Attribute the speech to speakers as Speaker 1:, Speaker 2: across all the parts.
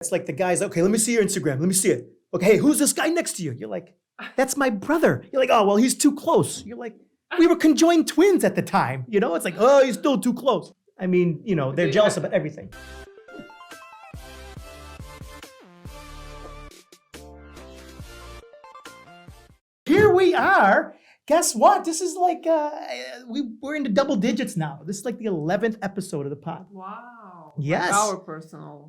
Speaker 1: It's like the guy's, okay, let me see your Instagram. Let me see it. Okay, hey, who's this guy next to you? You're like, that's my brother. You're like, oh, well, he's too close. You're like, we were conjoined twins at the time. You know, it's like, oh, he's still too close. I mean, you know, they're jealous about everything. Here we are. Guess what? This is like, we're into double digits now. This is like the 11th episode of the pod.
Speaker 2: Wow.
Speaker 1: Yes.
Speaker 2: Like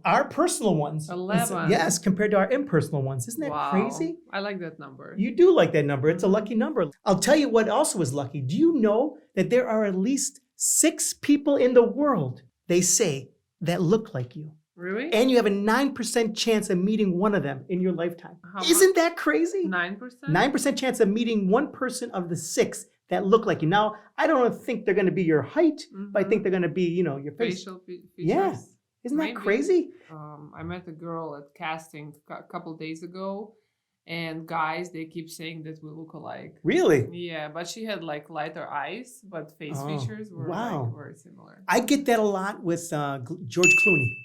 Speaker 1: our personal ones.
Speaker 2: 11.
Speaker 1: Yes, compared to our impersonal ones. Isn't that crazy?
Speaker 2: I like that number.
Speaker 1: You do like that number. It's a lucky number. I'll tell you what also is lucky. Do you know that there are at least 6 people in the world, they say, that look like you?
Speaker 2: Really?
Speaker 1: And you have a 9% chance of meeting one of them in your lifetime. Isn't that crazy?
Speaker 2: 9%?
Speaker 1: 9% chance of meeting one person of the 6 that look like you. Now, I don't think they're going to be your height, but I think they're going to be, you know, your face.
Speaker 2: Facial features.
Speaker 1: Yeah. Isn't that crazy?
Speaker 2: I met a girl at casting a couple days ago, and guys, they keep saying that we look alike.
Speaker 1: Really?
Speaker 2: Yeah, but she had like lighter eyes, but face features were like very similar.
Speaker 1: I get that a lot with George Clooney.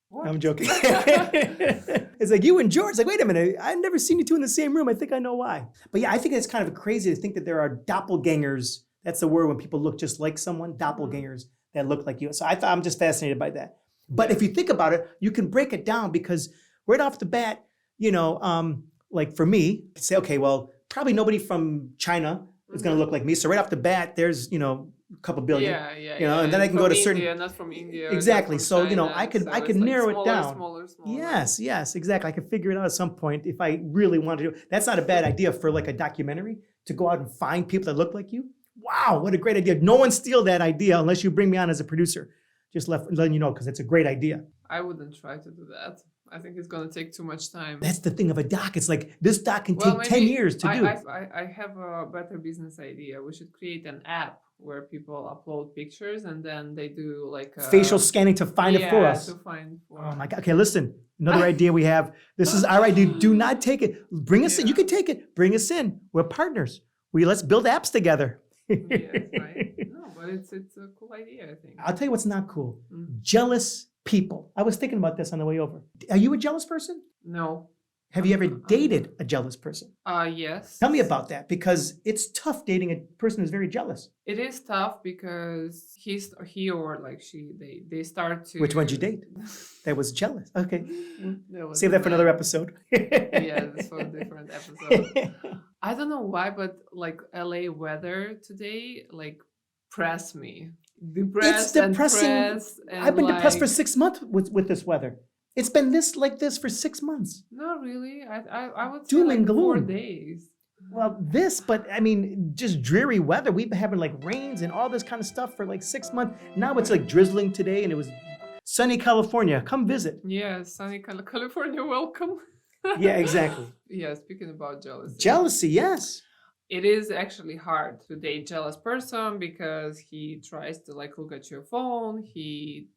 Speaker 2: What?
Speaker 1: I'm joking. It's like you and George. Like, wait a minute. I've never seen you two in the same room. I think I know why. But yeah, I think it's kind of crazy to think that there are doppelgangers. That's the word when people look just like someone. Doppelgangers that look like you. So I'm just fascinated by that. But if you think about it, you can break it down because right off the bat, you know, like for me, say, okay, well, probably nobody from China is going to look like me. So right off the bat, there's, you know, a couple billion.
Speaker 2: Yeah.
Speaker 1: You know, and then I can go to certain.
Speaker 2: Not from India.
Speaker 1: Exactly.
Speaker 2: From
Speaker 1: so
Speaker 2: China,
Speaker 1: you know, I could narrow it down.
Speaker 2: Smaller.
Speaker 1: Yes, exactly. I could figure it out at some point if I really wanted to. That's not a bad idea for like a documentary to go out and find people that look like you. Wow, what a great idea! No one steal that idea unless you bring me on as a producer. Just letting you know because it's a great idea.
Speaker 2: I wouldn't try to do that. I think it's going to take too much time.
Speaker 1: That's the thing of a doc. It's like this doc can take 10 years to do.
Speaker 2: I have a better business idea. We should create an app where people upload pictures and then they do like
Speaker 1: facial scanning to find it for us. Oh my God. Okay, listen. Another idea we have. This is our idea. Do not take it. Bring us in. You can take it. Bring us in. We're partners. Let's build apps together.
Speaker 2: Yes, right. No, but it's a cool idea, I think.
Speaker 1: I'll tell you what's not cool. Jealous people. I was thinking about this on the way over. Are you a jealous person?
Speaker 2: No.
Speaker 1: Have you ever dated a jealous person?
Speaker 2: Yes.
Speaker 1: Tell me about that because it's tough dating a person who's very jealous.
Speaker 2: It is tough because he or like she, they start to.
Speaker 1: Which one did you date? That was jealous. Okay. Save that for another episode.
Speaker 2: Yeah, that's for a different episode. I don't know why, but like LA weather today, like press me.
Speaker 1: It's depressing. I've been depressed for 6 months with this weather. It's been this for 6 months.
Speaker 2: Not really. I would say
Speaker 1: doom
Speaker 2: like
Speaker 1: and gloom.
Speaker 2: 4 days.
Speaker 1: Well, but I mean, just dreary weather. We've been having like rains and all this kind of stuff for like 6 months. Now it's like drizzling today and it was sunny California. Come visit.
Speaker 2: Yeah, sunny California, welcome.
Speaker 1: Yeah, exactly.
Speaker 2: Yeah, speaking about jealousy.
Speaker 1: Jealousy, yes.
Speaker 2: It is actually hard to date jealous person because he tries to like look at your phone. He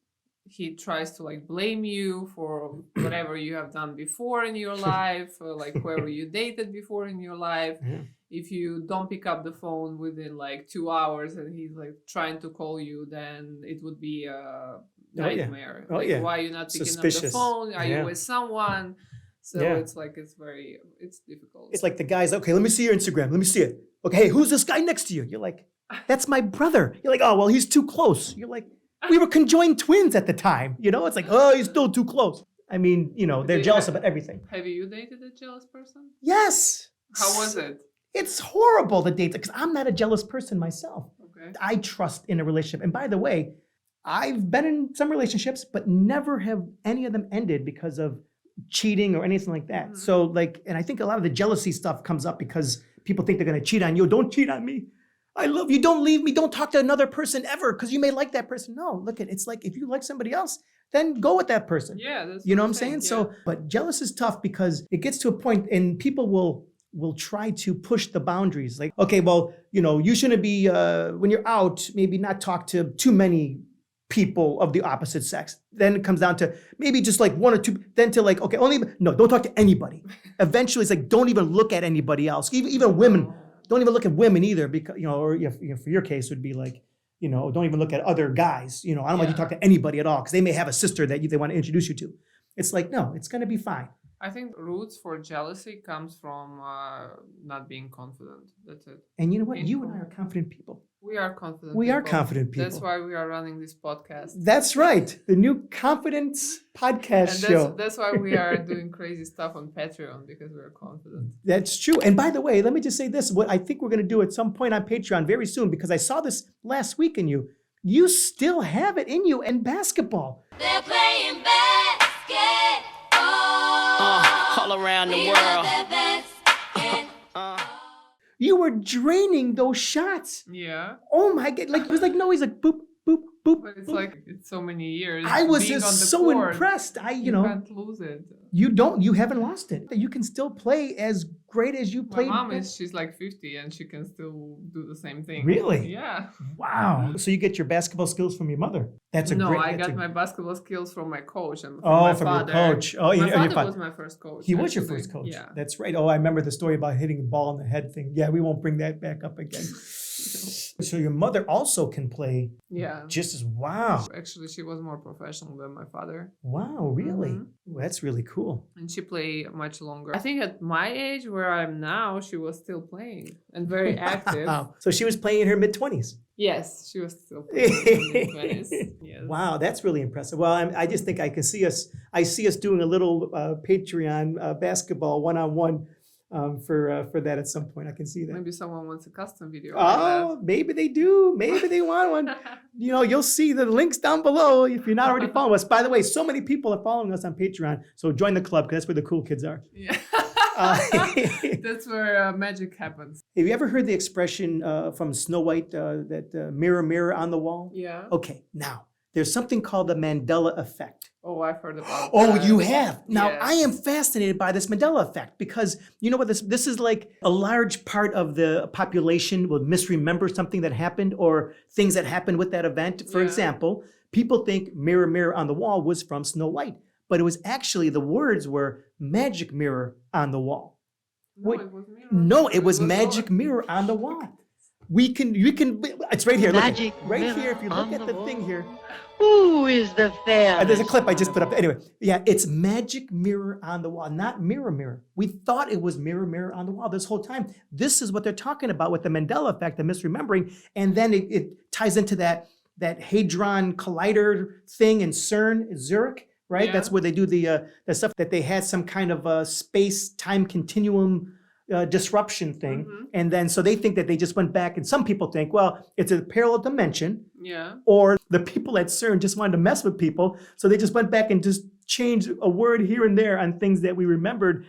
Speaker 2: tries to like blame you for whatever you have done before in your life, or like whoever you dated before in your life. Yeah. If you don't pick up the phone within like 2 hours and he's like trying to call you, then it would be a nightmare. Why are you not picking up the phone? Are you with someone? So it's difficult. It's
Speaker 1: like the guy's, okay, let me see your Instagram. Let me see it. Okay, hey, who's this guy next to you? You're like, that's my brother. You're like, oh, well, he's too close. You're like, we were conjoined twins at the time. You know, it's like, oh, he's still too close. I mean, you know, they're jealous about everything.
Speaker 2: Have you dated a jealous person?
Speaker 1: Yes.
Speaker 2: How was it?
Speaker 1: It's horrible to date because I'm not a jealous person myself.
Speaker 2: Okay.
Speaker 1: I trust in a relationship. And by the way, I've been in some relationships, but never have any of them ended because of cheating or anything like that. Mm-hmm. So like, and I think a lot of the jealousy stuff comes up because people think they're going to cheat on you. Don't cheat on me. I love you. Don't leave me. Don't talk to another person ever because you may like that person. No, look, it's like if you like somebody else, then go with that person.
Speaker 2: Yeah, that's
Speaker 1: you know what I'm saying? Yeah. So, but jealous is tough because it gets to a point and people will try to push the boundaries. Like, okay, well, you know, you shouldn't be when you're out, maybe not talk to too many people of the opposite sex. Then it comes down to maybe just like 1 or 2, then to like, okay, don't talk to anybody. Eventually it's like, don't even look at anybody else. Even women, don't even look at women either because, you know, or if, you know, for your case would be like, you know, don't even look at other guys. You know, I don't want you to talk to anybody at all because they may have a sister that they want to introduce you to. It's like, no, it's going to be fine.
Speaker 2: I think roots for jealousy comes from not being confident. That's it.
Speaker 1: And you know what? You and I are confident people.
Speaker 2: We are confident
Speaker 1: We
Speaker 2: people.
Speaker 1: are confident people.
Speaker 2: That's why we are running this podcast.
Speaker 1: That's right. The new Confidence podcast
Speaker 2: And
Speaker 1: show.
Speaker 2: that's why we are doing crazy stuff on Patreon, because we're confident.
Speaker 1: That's true. And by the way, let me just say this. What I think we're going to do at some point on Patreon very soon, because I saw this last week in you. You still have it in you in basketball.
Speaker 3: They're playing basketball.
Speaker 4: All around the world.
Speaker 1: You were draining those shots.
Speaker 2: Yeah.
Speaker 1: Oh my God. Like, it was like, no, he's like, boop, boop, boop.
Speaker 2: But it's
Speaker 1: boop.
Speaker 2: like, it's so many years.
Speaker 1: I was
Speaker 2: being
Speaker 1: just
Speaker 2: on the
Speaker 1: so
Speaker 2: court,
Speaker 1: impressed.
Speaker 2: You can't lose it.
Speaker 1: You haven't lost it. You can still play as great as you
Speaker 2: My
Speaker 1: played.
Speaker 2: mom she's like 50 and she can still do the same thing.
Speaker 1: Really?
Speaker 2: Yeah.
Speaker 1: Wow. So you get your basketball skills from your mother. That's a
Speaker 2: No,
Speaker 1: great.
Speaker 2: I
Speaker 1: that's
Speaker 2: got
Speaker 1: a-
Speaker 2: my basketball skills from my coach and from
Speaker 1: Oh,
Speaker 2: my
Speaker 1: from
Speaker 2: father.
Speaker 1: your coach. Oh,
Speaker 2: My
Speaker 1: your
Speaker 2: father
Speaker 1: father
Speaker 2: was my first coach.
Speaker 1: He was your
Speaker 2: actually.
Speaker 1: first coach.
Speaker 2: Yeah.
Speaker 1: That's right. Oh, I remember the story about hitting the ball in the head thing. Yeah, we won't bring that back up again. So your mother also can play
Speaker 2: Yeah.
Speaker 1: just as wow.
Speaker 2: Actually, she was more professional than my father.
Speaker 1: Wow, really?
Speaker 2: Mhm.
Speaker 1: Ooh, that's really cool.
Speaker 2: And she played much longer. I think at my age, where I'm now, she was still playing and very active.
Speaker 1: Wow. So she was playing in her mid-20s.
Speaker 2: Yes, she was still playing in her 20s. Yes.
Speaker 1: Wow, that's really impressive. Well, I just think I see us doing a little Patreon basketball one-on-one for that at some point. I can see that.
Speaker 2: Maybe someone wants a custom video.
Speaker 1: Oh, maybe they do. Maybe they want one. You'll see the links down below if you're not already following us. By the way, so many people are following us on Patreon. So join the club because that's where the cool kids are.
Speaker 2: Yeah.
Speaker 1: Have
Speaker 2: That's where magic happens.
Speaker 1: you ever heard the expression from Snow White that mirror, mirror on the wall?
Speaker 2: Yeah.
Speaker 1: Okay, now there's something called the Mandela Effect.
Speaker 2: Oh, I've heard about
Speaker 1: Oh,
Speaker 2: that.
Speaker 1: you have. Now,
Speaker 2: Yes.
Speaker 1: I am fascinated by this Mandela effect because you know what? This is like a large part of the population will misremember something that happened or things that happened with that event. For
Speaker 2: Yeah.
Speaker 1: example, people think mirror, mirror on the wall was from Snow White, but it was actually the words were magic mirror on the wall.
Speaker 2: No,
Speaker 1: Wait,
Speaker 2: it was mirror.
Speaker 1: No, it was
Speaker 2: all-
Speaker 1: magic mirror on the wall. You can, it's right here. Look,
Speaker 4: Magic
Speaker 1: right
Speaker 4: mirror
Speaker 1: here. If you look
Speaker 4: on
Speaker 1: at
Speaker 4: the
Speaker 1: the thing
Speaker 4: wall.
Speaker 1: here,
Speaker 4: Who is the fair?
Speaker 1: there's a clip I just put up. Anyway, yeah, it's magic mirror on the wall, not mirror, mirror. We thought it was mirror, mirror on the wall this whole time. This is what they're talking about with the Mandela effect, the misremembering. And then it ties into that Hadron Collider thing in CERN, Zurich, right?
Speaker 2: Yeah.
Speaker 1: That's where they do the stuff that they had some kind of a space-time continuum disruption thing.
Speaker 2: Mhm.
Speaker 1: And then, so they think that they just went back, and some people think, well, it's a parallel dimension,
Speaker 2: Yeah.
Speaker 1: or the people at CERN just wanted to mess with people. So they just went back and just changed a word here and there on things that we remembered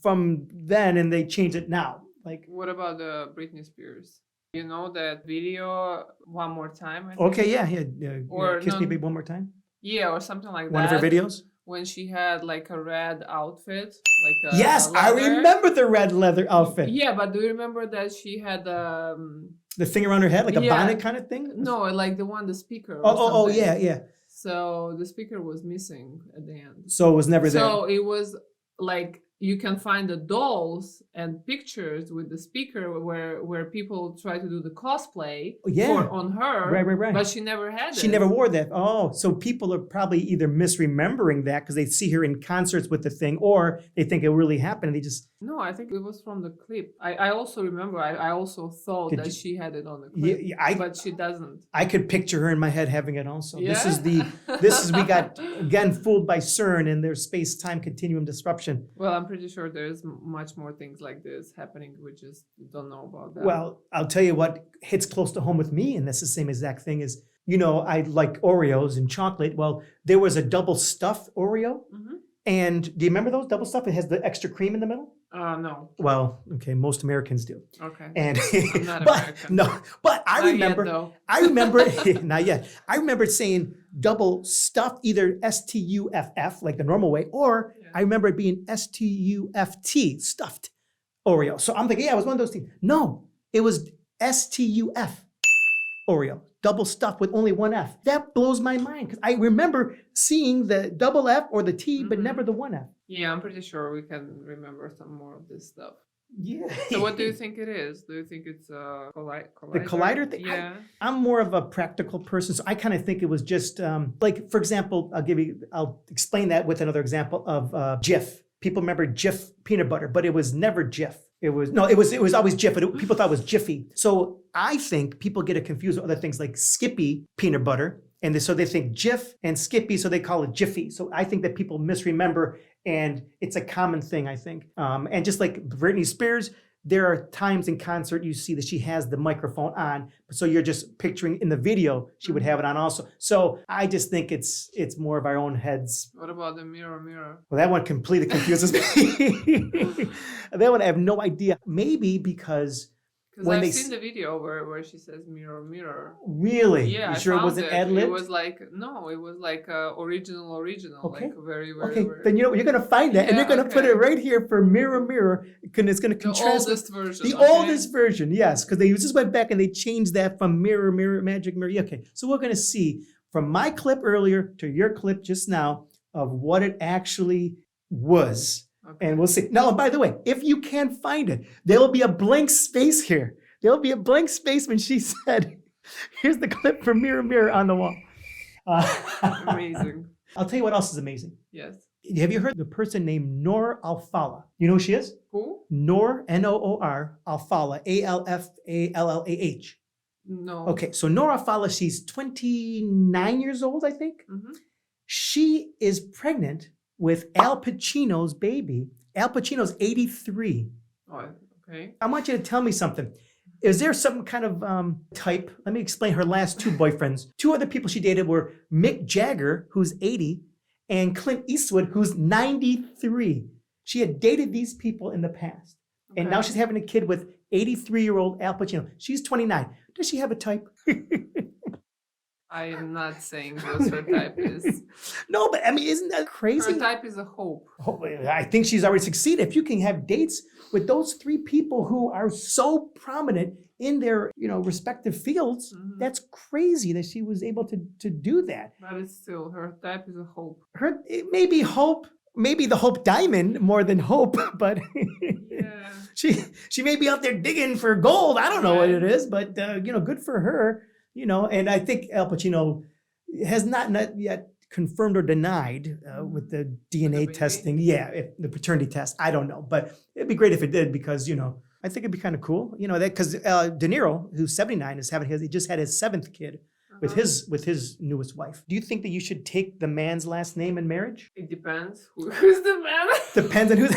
Speaker 1: from then, and they changed it now. Like,
Speaker 2: What about Britney Spears? You know that video One More Time? I think?
Speaker 1: okay, yeah.
Speaker 2: Or
Speaker 1: Kiss Me
Speaker 2: no-
Speaker 1: Baby One More Time.
Speaker 2: Yeah, or something like
Speaker 1: One
Speaker 2: that.
Speaker 1: of her videos.
Speaker 2: When she had like a red outfit. Like
Speaker 1: Yes, I
Speaker 2: leather.
Speaker 1: remember the red leather outfit.
Speaker 2: Yeah, but do you remember that she had
Speaker 1: The thing around her head, like a
Speaker 2: Yeah.
Speaker 1: bonnet kind of thing.
Speaker 2: no, like the speaker. or
Speaker 1: Oh,
Speaker 2: something.
Speaker 1: yeah.
Speaker 2: So the speaker was missing at the end.
Speaker 1: So it was never there.
Speaker 2: So it was like you can find the dolls and pictures with the speaker where people try to do the cosplay
Speaker 1: Yeah.
Speaker 2: on her,
Speaker 1: Right.
Speaker 2: but she never had
Speaker 1: She
Speaker 2: it.
Speaker 1: never wore that. Oh, so people are probably either misremembering that because they see her in concerts with the thing, or they think it really happened and they just.
Speaker 2: No, I think it was from the clip. I also remember. I also thought
Speaker 1: Could
Speaker 2: that
Speaker 1: you-
Speaker 2: she had it on the
Speaker 1: Yeah,
Speaker 2: clip,
Speaker 1: yeah,
Speaker 2: but she doesn't.
Speaker 1: I could picture her in my head having it also. This is
Speaker 2: Yeah?
Speaker 1: we got again fooled by CERN and their space-time continuum disruption.
Speaker 2: Well, I'm pretty sure there's much more things like this happening. We just don't know about that.
Speaker 1: Well, I'll tell you what hits close to home with me, and that's the same exact thing is, I like Oreos and chocolate. Well, there was a double stuffed Oreo.
Speaker 2: Mhm.
Speaker 1: And do you remember those double stuffed? It has the extra cream in the middle.
Speaker 2: No.
Speaker 1: Well, okay, most Americans do.
Speaker 2: Okay.
Speaker 1: And
Speaker 2: I'm not
Speaker 1: but
Speaker 2: American.
Speaker 1: no, but I
Speaker 2: Not yet,
Speaker 1: remember
Speaker 2: though.
Speaker 1: I remember not yet. I remember saying double stuffed, either STUFF like the normal way, or
Speaker 2: Yeah.
Speaker 1: I remember it being STUFT, stuffed Oreo. So I'm thinking, yeah, it was one of those things. No, it was STUF Oreo, double stuffed with only one F. That blows my mind because I remember seeing the double F or the T, but
Speaker 2: Mhm.
Speaker 1: never the one F.
Speaker 2: Yeah, I'm pretty sure we can remember some more of this stuff.
Speaker 1: Yeah.
Speaker 2: So what do you think it is? Do you think it's a collider?
Speaker 1: The collider thing?
Speaker 2: Yeah.
Speaker 1: I'm more of a practical person, so I kind of think it was just like, for example, I'll explain that with another example of Jif. People remember Jif peanut butter, but it was never Jif. It was always Jif, but people thought it was Jiffy. So I think people get it confused with other things like Skippy peanut butter, and so they think Jif and Skippy, so they call it Jiffy. So I think that people misremember, and it's a common thing, I think. And just like Britney Spears, there are times in concert you see that she has the microphone on, so you're just picturing in the video she would have it on also. So I just think it's more of our own heads.
Speaker 2: What about the mirror?
Speaker 1: Well, that one completely confuses me. That one I have no idea. Maybe because
Speaker 2: Because I've seen the video where she says mirror.
Speaker 1: Really?
Speaker 2: Yeah,
Speaker 1: You sure it wasn't ad-libbed?
Speaker 2: It was like original.
Speaker 1: Okay.
Speaker 2: Like very.
Speaker 1: Okay, then you're gonna find that, and you're gonna put it right here for mirror. It's gonna contrast
Speaker 2: the oldest version.
Speaker 1: the oldest version. Yes, because they just went back and they changed that from mirror, magic mirror. Okay, so we're gonna see from my clip earlier to your clip just now of what it actually was.
Speaker 2: Okay.
Speaker 1: And we'll see. Now, by the way, if you can't find it, there will be a blank space here. There will be a blank space when she said, here's the clip from Mirror on the wall.
Speaker 2: Amazing.
Speaker 1: I'll tell you what else is amazing.
Speaker 2: Yes.
Speaker 1: Have you heard the person named Noor Alfallah? You know who she is?
Speaker 2: Who?
Speaker 1: Noor, Noor, Alfallah, Alfallah.
Speaker 2: No.
Speaker 1: Okay, so Noor Alfallah, she's 29 years old, I think.
Speaker 2: Mm-hmm.
Speaker 1: She is pregnant with Al Pacino's baby. Al Pacino's 83.
Speaker 2: Oh, okay.
Speaker 1: I want you to tell me something. Is there some kind of type? Let me explain her last two boyfriends. Two other people she dated were Mick Jagger, who's 80, and Clint Eastwood, who's 93. She had dated these people in the past. And now she's having a kid with 83-year-old Al Pacino. She's 29. Does she have a type?
Speaker 2: I am not saying what her type is.
Speaker 1: No, but I mean, isn't that crazy?
Speaker 2: Her type is a hope.
Speaker 1: Oh, I think she's already succeeded. If you can have dates with those three people who are so prominent in their, respective fields, that's crazy that she was able to do that.
Speaker 2: But it's still, her type is a hope.
Speaker 1: It may be hope, maybe the Hope Diamond more than hope, but
Speaker 2: Yeah.
Speaker 1: she may be out there digging for gold. I don't know what it is, but good for her. And I think Al Pacino has not yet confirmed or denied with the DNA testing. Yeah, the paternity test. I don't know, but it'd be great if it did because I think it'd be kind of cool. That because De Niro, who's 79, he just had his 7th kid with his newest wife. Do you think that you should take the man's last name in marriage?
Speaker 2: It depends. Who's the man?
Speaker 1: Depends on who's.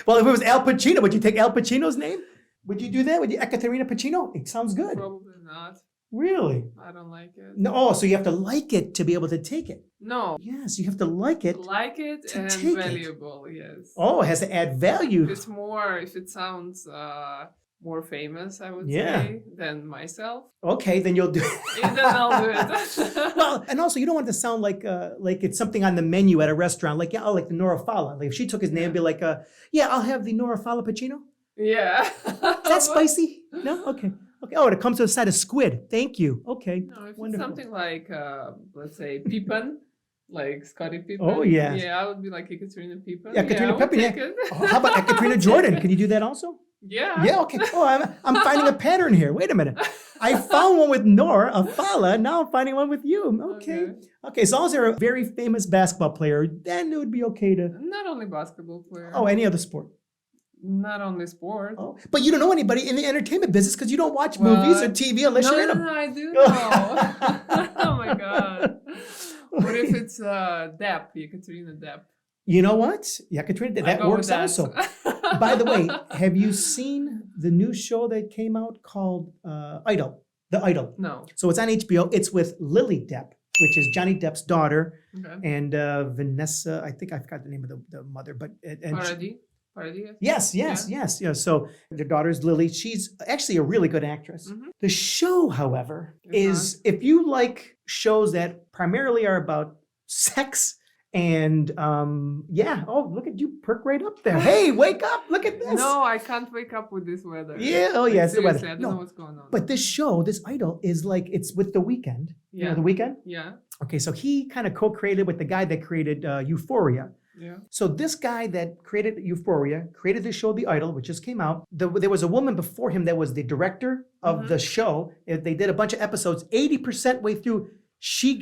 Speaker 1: Well, if it was Al Pacino, would you take Al Pacino's name? Would you do that? Would you Ekaterina Pacino? It sounds good.
Speaker 2: Probably not.
Speaker 1: Really?
Speaker 2: I don't like it.
Speaker 1: No, so you have to like it to be able to take it.
Speaker 2: No.
Speaker 1: Yes, you have to like it.
Speaker 2: Like it
Speaker 1: to
Speaker 2: and
Speaker 1: take
Speaker 2: valuable, yes.
Speaker 1: Oh, it has to add value.
Speaker 2: If it sounds more famous, I would say, than myself.
Speaker 1: Okay, then you'll do it.
Speaker 2: Then I'll do it.
Speaker 1: Well, and also you don't want it to sound like it's something on the menu at a restaurant, like like the Noor Alfallah. Like if she took his name, it'd be like, I'll have the Noor Alfallah Pacino.
Speaker 2: Yeah.
Speaker 1: Is that spicy? No? Okay. Okay. Oh, it comes to the side of squid. Thank you. Okay.
Speaker 2: No, if
Speaker 1: Wonderful.
Speaker 2: it's something like, let's say, Pippen, like Scottie Pippen.
Speaker 1: Oh, yeah.
Speaker 2: Yeah, I would be like Ekaterina Pippen.
Speaker 1: Yeah, Ekaterina Pippen,
Speaker 2: take
Speaker 1: yeah.
Speaker 2: it.
Speaker 1: Oh, how about Ekaterina Jordan? Can you do that also?
Speaker 2: Yeah.
Speaker 1: Yeah, okay. Oh, I'm finding a pattern here. Wait a minute. I found one with Noor Alfallah. Now I'm finding one with you. Okay. Okay, as long as they're a very famous basketball player, then it would be okay to...
Speaker 2: Not only basketball player.
Speaker 1: Oh, any other sport.
Speaker 2: Not only sport.
Speaker 1: Oh, but you don't know anybody in the entertainment business because you don't watch movies or TV unless you're in them.
Speaker 2: No, I do know. Oh my God. What if it's Depp, Ekaterina Depp?
Speaker 1: You know what? Ekaterina, that works also. By the way, have you seen the new show that came out called Idol? The Idol.
Speaker 2: No.
Speaker 1: So it's on HBO. It's with Lily Depp, which is Johnny Depp's daughter, and Vanessa. I think I forgot the name of the mother, but Yes. So their daughter's Lily. She's actually a really good actress. The show, however, is if you like shows that primarily are about sex and oh, look at you perk right up there. Hey, wake up. Look at this.
Speaker 2: No, I can't wake up with this weather.
Speaker 1: Yeah, oh yeah, it's the weather.
Speaker 2: I don't know what's going on.
Speaker 1: But this show, this Idol, is like, it's with The Weeknd. You know The Weeknd?
Speaker 2: Yeah.
Speaker 1: Okay, so he kind of co-created with the guy that created Euphoria.
Speaker 2: Yeah.
Speaker 1: So this guy that created Euphoria, created the show The Idol, which just came out. There was a woman before him that was the director of the show. They did a bunch of episodes. 80% way through, she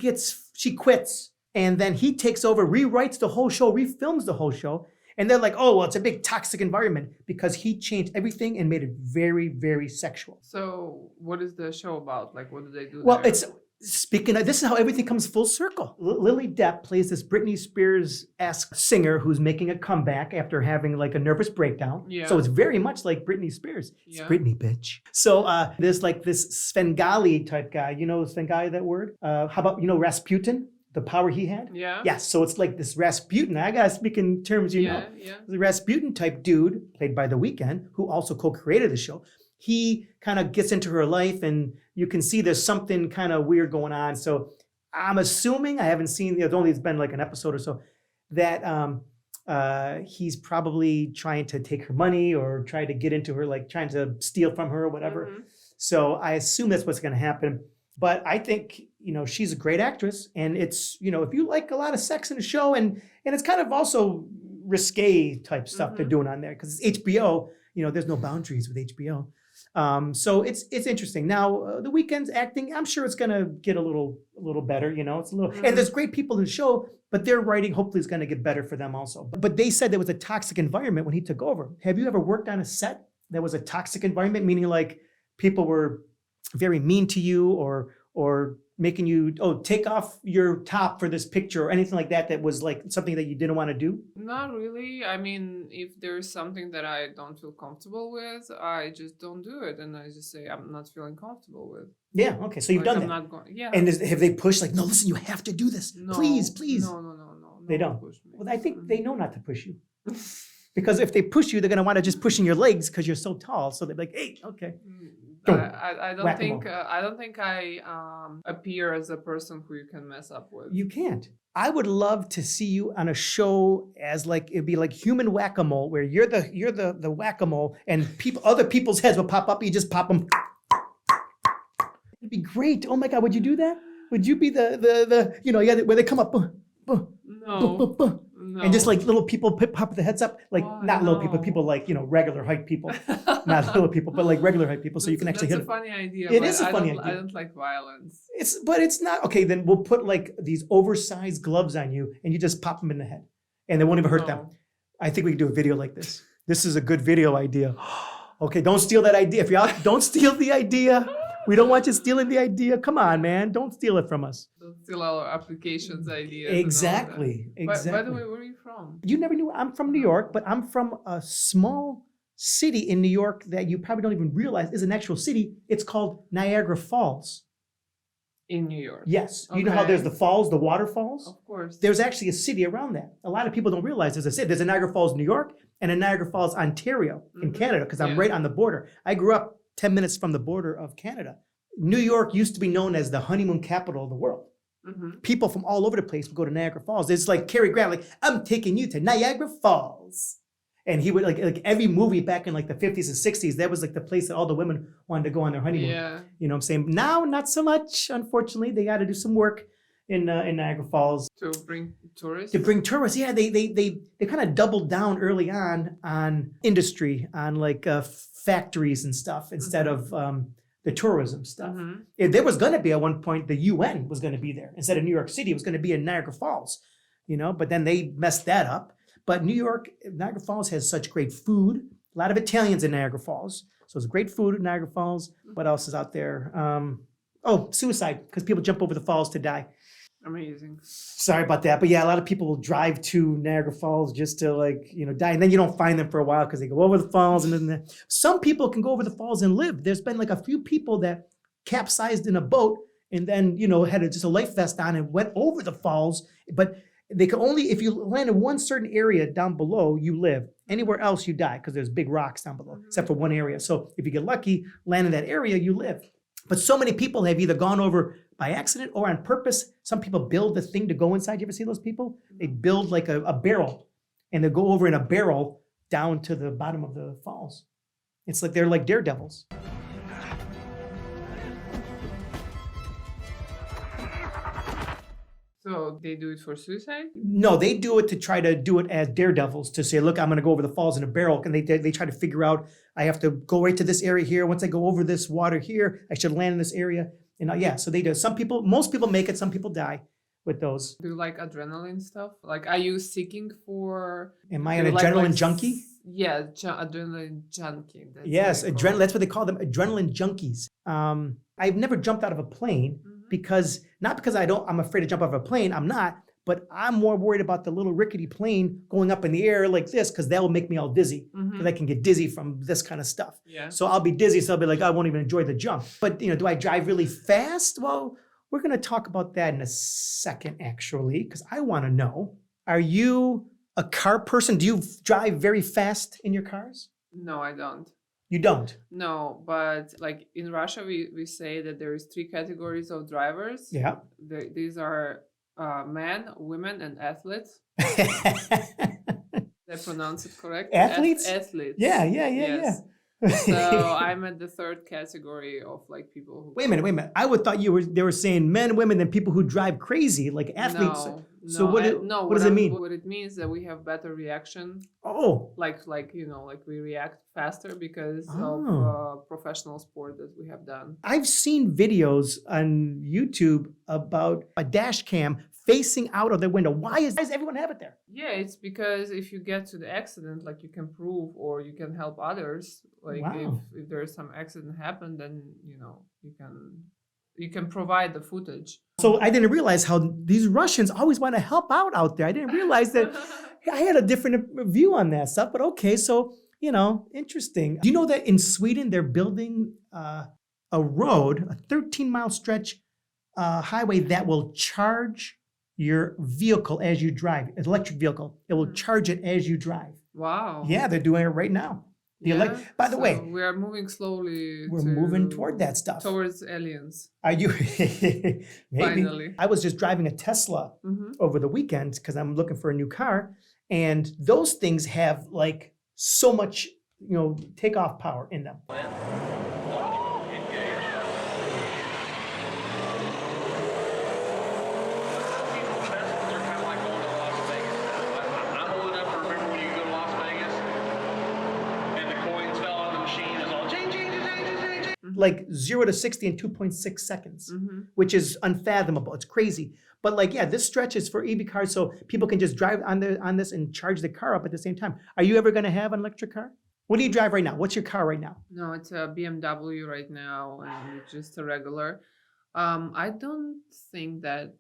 Speaker 1: quits. And then he takes over, rewrites the whole show, refilms the whole show. And they're like, oh, well, it's a big toxic environment because he changed everything and made it very, very sexual.
Speaker 2: So what is the show about? Like, what do they do
Speaker 1: Well,
Speaker 2: there?
Speaker 1: speaking of, this is how everything comes full circle. Lily Depp plays this Britney Spears-esque singer who's making a comeback after having like a nervous breakdown.
Speaker 2: Yeah.
Speaker 1: So it's very much like Britney Spears. It's
Speaker 2: Yeah.
Speaker 1: Britney, bitch. So there's like this Svengali type guy. You know Svengali, that word? How about, Rasputin? The power he had?
Speaker 2: Yeah.
Speaker 1: Yes, so it's like this Rasputin. I gotta speak in terms you know.
Speaker 2: Yeah.
Speaker 1: The Rasputin type dude, played by The Weeknd, who also co-created the show, he kind of gets into her life and you can see there's something kind of weird going on. So I'm assuming, I haven't seen, it's been like an episode or so, that he's probably trying to take her money or try to get into her, like trying to steal from her or whatever.
Speaker 2: Mhm.
Speaker 1: So I assume that's what's gonna happen. But I think, she's a great actress, and it's, if you like a lot of sex in the show, and it's kind of also risque type stuff they're doing on there, because it's HBO, there's no boundaries with HBO. So it's interesting. Now, The Weeknd's acting, I'm sure it's gonna get a little better, it's a little, and there's great people in the show, but their writing hopefully is gonna get better for them also. But they said there was a toxic environment when he took over. Have you ever worked on a set that was a toxic environment, meaning like people were very mean to you or making you take off your top for this picture or anything like that was like something that you didn't want to do?
Speaker 2: Not really. I mean, if there's something that I don't feel comfortable with, I just don't do it, and I just say I'm not feeling comfortable with.
Speaker 1: Yeah. Okay. So you've done
Speaker 2: I'm
Speaker 1: that.
Speaker 2: not going. Yeah.
Speaker 1: And have they pushed like, no, listen, you have to do this.
Speaker 2: No,
Speaker 1: Please.
Speaker 2: No.
Speaker 1: They
Speaker 2: one
Speaker 1: don't.
Speaker 2: push me.
Speaker 1: Well, I think they know not to push you. Because if they push you, they're going to want to just push in your legs because you're so tall. So they're like, hey, okay.
Speaker 2: I don't
Speaker 1: Whack-a-mole.
Speaker 2: think I appear as a person who you can mess up with.
Speaker 1: You can't. I would love to see you on a show as like, it'd be like human whack-a-mole, where you're the whack-a-mole and other people's heads will pop up. You just pop them. It'd be great. Oh my God, would you do that? Would you be the where they come up,
Speaker 2: No.
Speaker 1: and just like little people pop their heads up, like
Speaker 2: Oh,
Speaker 1: not little people,
Speaker 2: no.
Speaker 1: people like, regular height people, not little people, but like regular height people. So you can actually hit
Speaker 2: That's a
Speaker 1: them.
Speaker 2: funny idea.
Speaker 1: It
Speaker 2: but
Speaker 1: is a funny
Speaker 2: I
Speaker 1: idea.
Speaker 2: don't like violence.
Speaker 1: But it's not, okay, then we'll put like these oversized gloves on you and you just pop them in the head and they won't even hurt them.
Speaker 2: No.
Speaker 1: I think we can do a video like this. This is a good video idea. Okay, don't steal that idea. If you're out, don't steal the idea. We don't want you stealing the idea. Come on, man. Don't steal it from us.
Speaker 2: Don't steal our applications ideas. and all that.
Speaker 1: Exactly.
Speaker 2: By the way, where are you from?
Speaker 1: You never knew I'm from New York, but I'm from a small city in New York that you probably don't even realize is an actual city. It's called Niagara Falls.
Speaker 2: In New York.
Speaker 1: Yes. You know how
Speaker 2: Okay.
Speaker 1: there's the falls, the waterfalls?
Speaker 2: Of course.
Speaker 1: There's actually a city around that. A lot of people don't realize, as I said, there's a Niagara Falls, New York, and a Niagara Falls, Ontario in
Speaker 2: Mhm.
Speaker 1: Canada, because I'm
Speaker 2: Yeah.
Speaker 1: right on the border. I grew up 10 minutes from the border of Canada. New York used to be known as the honeymoon capital of the world.
Speaker 2: Mhm.
Speaker 1: People from all over the place would go to Niagara Falls. It's like Cary Grant, like, I'm taking you to Niagara Falls. And he would like every movie back in like the 50s and 60s, that was like the place that all the women wanted to go on their honeymoon.
Speaker 2: Yeah.
Speaker 1: You know what I'm saying? Now, not so much, unfortunately. They got to do some work in Niagara Falls
Speaker 2: To bring tourists.
Speaker 1: to bring tourists. Yeah, they kind of doubled down early on industry, on like factories and stuff instead of the tourism stuff.
Speaker 2: Mhm.
Speaker 1: There was going to be at one point, the UN was going to be there. Instead of New York City, it was going to be in Niagara Falls, but then they messed that up. But Niagara Falls has such great food. A lot of Italians in Niagara Falls. So it's great food in Niagara Falls. What else is out there? Suicide, because people jump over the falls to die.
Speaker 2: Amazing.
Speaker 1: Sorry about that. But yeah, a lot of people will drive to Niagara Falls just to die. And then you don't find them for a while because they go over the falls. And then some people can go over the falls and live. There's been like a few people that capsized in a boat and then, had just a life vest on and went over the falls. But they can only, if you land in one certain area down below, you live. Anywhere else, you die because there's big rocks down below, except for one area. So if you get lucky, land in that area, you live. But so many people have either gone over by accident or on purpose. Some people build the thing to go inside. You ever see those people? They build like a barrel and they go over in a barrel down to the bottom of the falls. It's like they're like daredevils.
Speaker 2: So they do it for suicide?
Speaker 1: No, they do it to try to do it as daredevils to say, look, I'm going to go over the falls in a barrel. And they try to figure out, I have to go right to this area here. Once I go over this water here, I should land in this area. And yeah, so they do. Most people make it. Some people die with those.
Speaker 2: Do you like adrenaline stuff? Like, are you seeking for...
Speaker 1: Am I an adrenaline junkie?
Speaker 2: Yeah, adrenaline junkie.
Speaker 1: Yes, adrenaline. That's what they call them, adrenaline junkies. I've never jumped out of a plane because, not because I'm afraid to jump out of a plane. I'm not, but I'm more worried about the little rickety plane going up in the air like this because that will make me all dizzy. Because I can get dizzy from this kind of stuff.
Speaker 2: Yeah.
Speaker 1: So I'll be dizzy. So I'll be like, I won't even enjoy the jump. But do I drive really fast? Well, we're going to talk about that in a second, actually, because I want to know, are you a car person? Do you drive very fast in your cars?
Speaker 2: No, I don't.
Speaker 1: You don't?
Speaker 2: No, but like in Russia, we say that there is 3 categories of drivers.
Speaker 1: Yeah.
Speaker 2: These are men, women, and athletes. Did I pronounce it correct?
Speaker 1: Athletes?
Speaker 2: Athletes.
Speaker 1: Yeah.
Speaker 2: Yes. So I'm at the 3rd category of like people who...
Speaker 1: Wait a minute. I would thought they were saying men, women, and people who drive crazy, like athletes. So what does it mean?
Speaker 2: What it means that we have better reaction.
Speaker 1: Oh.
Speaker 2: Like we react faster because
Speaker 1: Oh.
Speaker 2: of professional sport that we have done.
Speaker 1: I've seen videos on YouTube about a dash cam facing out of the window. Why does everyone have it there?
Speaker 2: Yeah, it's because if you get to the accident, like you can prove or you can help others. Like
Speaker 1: Wow.
Speaker 2: if there's some accident happen, then you can provide the footage.
Speaker 1: So I didn't realize how these Russians always want to help out there. I didn't realize that. I had a different view on that stuff, but okay. So, interesting. Do you know that in Sweden, they're building a road, a 13-mile stretch highway that will charge your vehicle as you drive, an electric vehicle. It will charge it as you drive.
Speaker 2: Wow.
Speaker 1: Yeah, they're doing it right now. By the way,
Speaker 2: we are moving slowly.
Speaker 1: we're moving toward that stuff.
Speaker 2: Towards aliens.
Speaker 1: Are you? Maybe.
Speaker 2: Finally.
Speaker 1: I was just driving a Tesla over the weekend because I'm looking for a new car, and those things have like so much, takeoff power in them. Like 0 to 60 in 2.6 seconds, which is unfathomable. It's crazy. But this stretch is for EV cars, so people can just drive on this and charge the car up at the same time. Are you ever going to have an electric car? What do you drive right now? What's your car right now?
Speaker 2: No, it's a BMW right now, and it's just a regular. I don't think that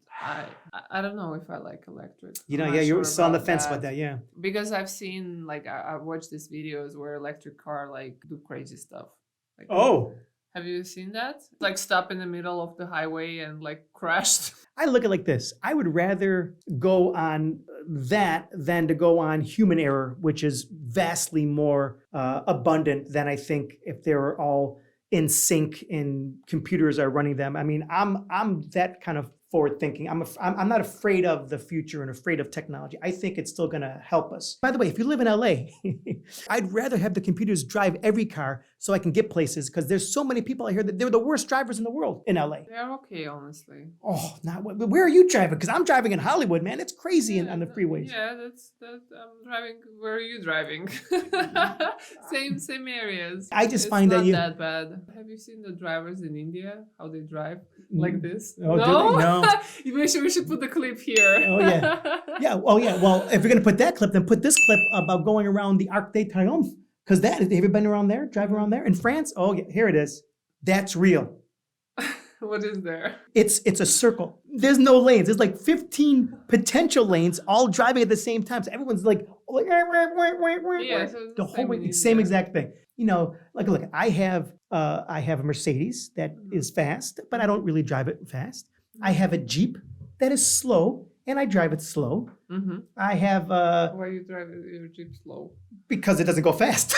Speaker 2: I don't know if I like electric.
Speaker 1: You're still on the fence about that, yeah.
Speaker 2: Because I've seen I've watched these videos where electric car do crazy stuff. Have you seen that? Like stop in the middle of the highway and crashed.
Speaker 1: I look at it like this. I would rather go on that than to go on human error, which is vastly more abundant than I think if they were all in sync and computers are running them. I mean, I'm that kind of forward thinking. I'm not afraid of the future and afraid of technology. I think it's still going to help us. By the way, if you live in LA, I'd rather have the computers drive every car so I can get places because there's so many people out here that they're the worst drivers in the world in LA.
Speaker 2: They're okay, honestly.
Speaker 1: Oh, where are you driving? Because I'm driving in Hollywood, man. It's crazy on the freeways.
Speaker 2: Yeah, that's I'm driving. Where are you driving? same areas.
Speaker 1: I just find
Speaker 2: it's
Speaker 1: that
Speaker 2: not that bad. Have you seen the drivers in India? How they drive like this?
Speaker 1: Oh, no.
Speaker 2: we should put the clip here.
Speaker 1: Oh yeah, yeah. Oh yeah. Well, if you're gonna put that clip, then put this clip about going around the Arc de Triomphe. Because have you been around there? Drive around there in France? Oh yeah, here it is. That's real.
Speaker 2: What is there?
Speaker 1: It's a circle. There's no lanes. There's like 15 potential lanes, all driving at the same time. So everyone's like
Speaker 2: Yeah, so
Speaker 1: the whole way, same exact thing. Look, I have a Mercedes that is fast, but I don't really drive it fast. I have a Jeep that is slow, and I drive it slow.
Speaker 2: Mm-hmm.
Speaker 1: I have
Speaker 2: Why you drive your Jeep slow?
Speaker 1: because it doesn't go fast.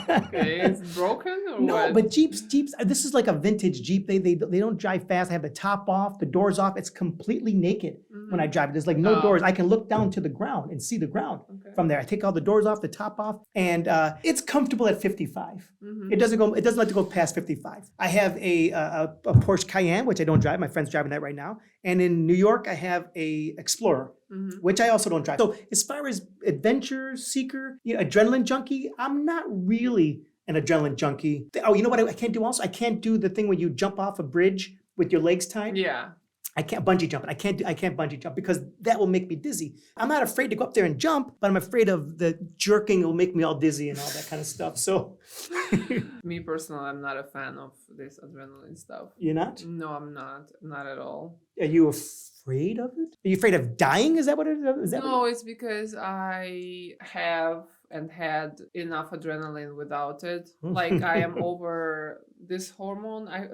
Speaker 2: Okay, it's broken or
Speaker 1: No,
Speaker 2: what?
Speaker 1: but Jeeps. This is like a vintage Jeep. They don't drive fast. I have the top off, the doors off. It's completely naked when I drive it. There's like no
Speaker 2: Oh.
Speaker 1: doors. I can look down to the ground and see the ground
Speaker 2: Okay.
Speaker 1: from there. I take all the doors off, the top off, and it's comfortable at 55.
Speaker 2: Mhm.
Speaker 1: It doesn't let it go past 55. I have a Porsche Cayenne, which I don't drive. My friend's driving that right now. And in New York, I have a Explorer,
Speaker 2: Mhm.
Speaker 1: which I also don't drive. So as far as adventure seeker, adrenaline junkie, I'm not really an adrenaline junkie. Oh, you know what I can't do also? I can't do the thing where you jump off a bridge with your legs tied.
Speaker 2: Yeah.
Speaker 1: I can't bungee jump. I can't bungee jump because that will make me dizzy. I'm not afraid to go up there and jump, but I'm afraid of the jerking will make me all dizzy and all that kind of stuff. So
Speaker 2: Me personally, I'm not a fan of this adrenaline stuff.
Speaker 1: you're not?
Speaker 2: No, I'm not at all.
Speaker 1: Are you afraid of it? Are you afraid of dying? Is that what it is? That
Speaker 2: No, it's because I have and had enough adrenaline without it. Like I am over this hormone. I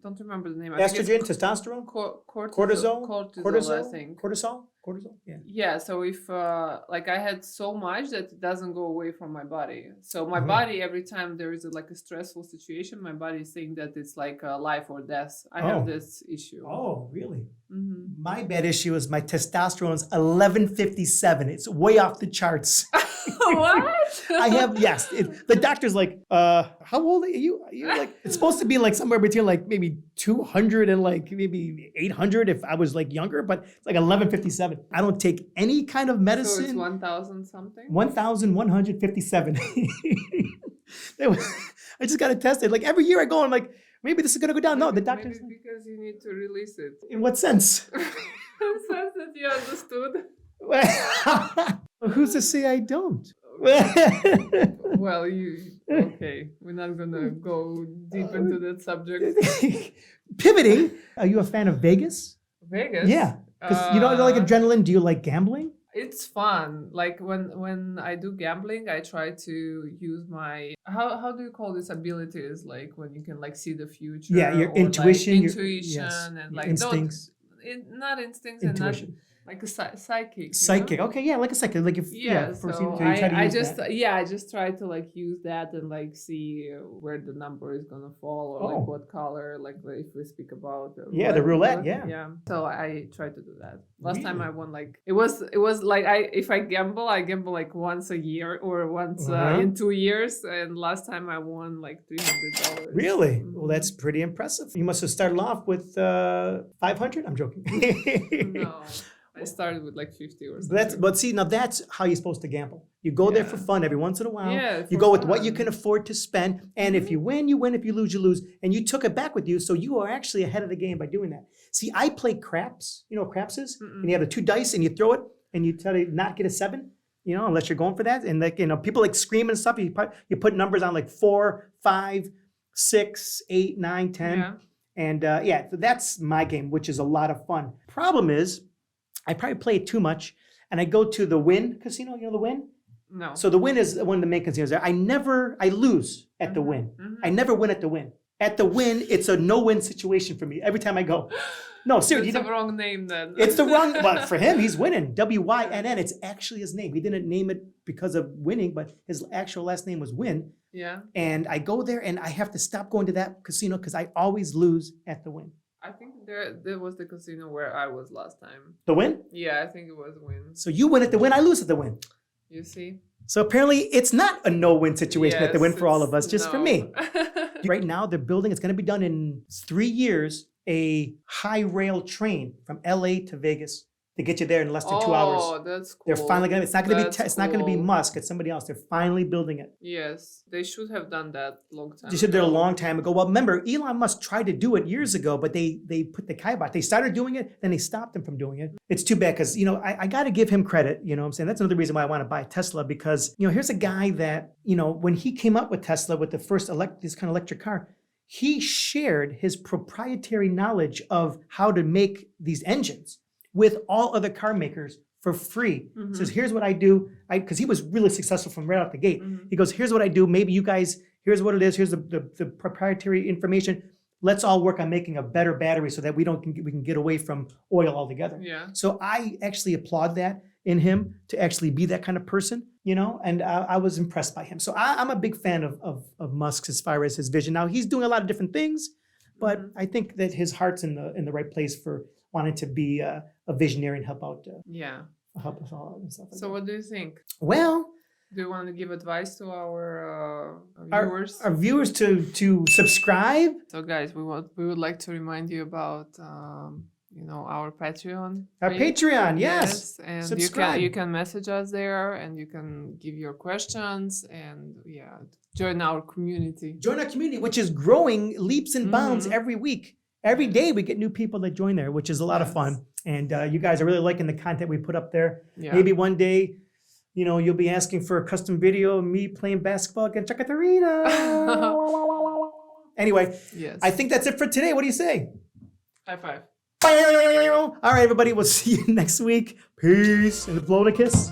Speaker 2: don't remember the name. I think
Speaker 1: estrogen,
Speaker 2: it's
Speaker 1: testosterone,
Speaker 2: cortisol. Cortisol, I think.
Speaker 1: cortisol. Yeah.
Speaker 2: Yeah, so if like I had so much that it doesn't go away from my body. So my
Speaker 1: Mhm.
Speaker 2: body, every time there is like a stressful situation, my body is saying that it's like life or death. I have
Speaker 1: Oh.
Speaker 2: this issue.
Speaker 1: Oh, really?
Speaker 2: Hmm
Speaker 1: My bad issue is my testosterone is 1157. It's way off the charts.
Speaker 2: What?
Speaker 1: I have, yes. The doctor's like, how old are you? You're like, it's supposed to be like somewhere between like maybe 200 and like maybe 800 if I was like younger, but it's like 1157. I don't take any kind of
Speaker 2: So it's
Speaker 1: medicine.
Speaker 2: 1,000 something?
Speaker 1: 1,157. I just got to test it. Like every year I go and like, maybe this is going to go down. No, the doctor's.
Speaker 2: Maybe because you need to release it.
Speaker 1: In what sense?
Speaker 2: In the sense that you understood.
Speaker 1: Who's to say I don't?
Speaker 2: Well, okay. We're not gonna go deep into that subject.
Speaker 1: Pivoting. Are you a fan of Vegas?
Speaker 2: Vegas.
Speaker 1: Yeah. Because you don't like adrenaline. Do you like gambling?
Speaker 2: It's fun. Like when I do gambling, I try to use my how do you call these abilities? Like when you can like see the future.
Speaker 1: Yeah, your
Speaker 2: or,
Speaker 1: intuition.
Speaker 2: like,
Speaker 1: your-
Speaker 2: intuition
Speaker 1: yes,
Speaker 2: and
Speaker 1: your
Speaker 2: like
Speaker 1: instincts.
Speaker 2: not instincts
Speaker 1: Intuition.
Speaker 2: and not like a psychic. you know?
Speaker 1: Psychic. Okay, yeah, like a psychic. Like if
Speaker 2: Yeah,
Speaker 1: for
Speaker 2: so
Speaker 1: you try to
Speaker 2: I
Speaker 1: use
Speaker 2: just
Speaker 1: that.
Speaker 2: I just try to like use that and like see where the number is gonna fall or
Speaker 1: Oh.
Speaker 2: like what color, like if we speak about
Speaker 1: Yeah, the roulette, yeah.
Speaker 2: yeah. So I try to do that. Last time I
Speaker 1: Really?
Speaker 2: won like it was like if I gamble like once a year or once
Speaker 1: Uh-huh.
Speaker 2: in 2 years, and last time I won like $300.
Speaker 1: Really? Well,
Speaker 2: Mhm.
Speaker 1: that's pretty impressive. You must have started off with 500. I'm joking.
Speaker 2: No, I started with like 50 or something.
Speaker 1: But see, now that's how you're supposed to gamble. You go there for
Speaker 2: Yeah.
Speaker 1: fun every once in a while.
Speaker 2: Yeah,
Speaker 1: You
Speaker 2: for
Speaker 1: go with what you
Speaker 2: fun.
Speaker 1: can afford to spend. And if you win, you win. If you lose, you lose. And you took it back with you. So you are actually ahead of the game by doing that. See, I play craps. You know what craps is?
Speaker 2: Mm-mm.
Speaker 1: And you have the 2 dice and you throw it and you try to not get a 7, unless you're going for that. And like, people like scream and stuff. You put numbers on like 4, 5, 6, 8, 9, 10.
Speaker 2: Yeah.
Speaker 1: And so that's my game, which is a lot of fun. Problem is, I probably play it too much. And I go to the Wynn casino, the Wynn?
Speaker 2: No.
Speaker 1: So the Wynn is one of the main casinos there. I lose at the Wynn.
Speaker 2: Mhm.
Speaker 1: I never win at the Wynn. At the Wynn, it's a no-win situation for me every time I go. No, seriously.
Speaker 2: It's the wrong name then.
Speaker 1: It's the wrong, but for him, he's winning. W-Y-N-N, it's actually his name. He didn't name it because of winning, but his actual last name was Wynn.
Speaker 2: Yeah.
Speaker 1: And I go there and I have to stop going to that casino because I always lose at the Wynn.
Speaker 2: I think there was the casino where I was last time.
Speaker 1: The Wynn?
Speaker 2: Yeah, I think it was Win.
Speaker 1: So you win at the Wynn, I lose at the Wynn.
Speaker 2: You see?
Speaker 1: So apparently it's not a no-win situation at the Wynn
Speaker 2: Yes,
Speaker 1: for all of
Speaker 2: it's-
Speaker 1: us, just for
Speaker 2: no.
Speaker 1: me. Right now, they're building, it's going to be done in 3 years, a high rail train from LA to Vegas to get you there in less than 2 hours.
Speaker 2: Oh, that's cool.
Speaker 1: They're finally going to, it's not going to be,
Speaker 2: That's
Speaker 1: it's not going to be
Speaker 2: cool.
Speaker 1: Musk, it's somebody else. They're finally building it.
Speaker 2: Yes, they should have done that long time
Speaker 1: They should have done it a
Speaker 2: ago.
Speaker 1: long time ago. Well, remember, Elon Musk tried to do it years ago, but they put the kibosh. They started doing it, then they stopped him from doing it. It's too bad because, I got to give him credit. You know what I'm saying? That's another reason why I want to buy a Tesla because, here's a guy that, when he came up with Tesla with the first this kind of electric car, he shared his proprietary knowledge of how to make these engines with all other car makers for free.
Speaker 2: Mhm.
Speaker 1: Says, here's what I do. Because he was really successful from right out the gate.
Speaker 2: Mhm.
Speaker 1: He goes, here's what I do. Maybe you guys, here's what it is. Here's the proprietary information. Let's all work on making a better battery so that we can get away from oil altogether.
Speaker 2: Yeah.
Speaker 1: So I actually applaud that. in him to actually be that kind of person, and I was impressed by him. So I'm a big fan of Musk as far as his vision. Now he's doing a lot of different things, but I think that his heart's in the right place for wanting to be a visionary and help out. Help us all and stuff like
Speaker 2: So
Speaker 1: that.
Speaker 2: what do you think?
Speaker 1: Well,
Speaker 2: Do you want to give advice to our
Speaker 1: our
Speaker 2: viewers?
Speaker 1: our viewers to subscribe.
Speaker 2: So guys, we would like to remind you about our Patreon.
Speaker 1: Our
Speaker 2: page.
Speaker 1: Patreon, yes.
Speaker 2: And
Speaker 1: Subscribe.
Speaker 2: you can message us there, and you can give your questions, and join our community.
Speaker 1: Join our community, which is growing leaps and bounds
Speaker 2: Mhm.
Speaker 1: every week. Every day we get new people that join there, which is a lot of
Speaker 2: Yes.
Speaker 1: fun. And you guys are really liking the content we put up there.
Speaker 2: Yeah.
Speaker 1: Maybe one day, you'll be asking for a custom video of me playing basketball against Ekaterina. Anyway,
Speaker 2: Yes.
Speaker 1: I think that's it for today. What do you say?
Speaker 2: High five.
Speaker 1: All right, everybody. We'll see you next week. Peace. And blow and a kiss.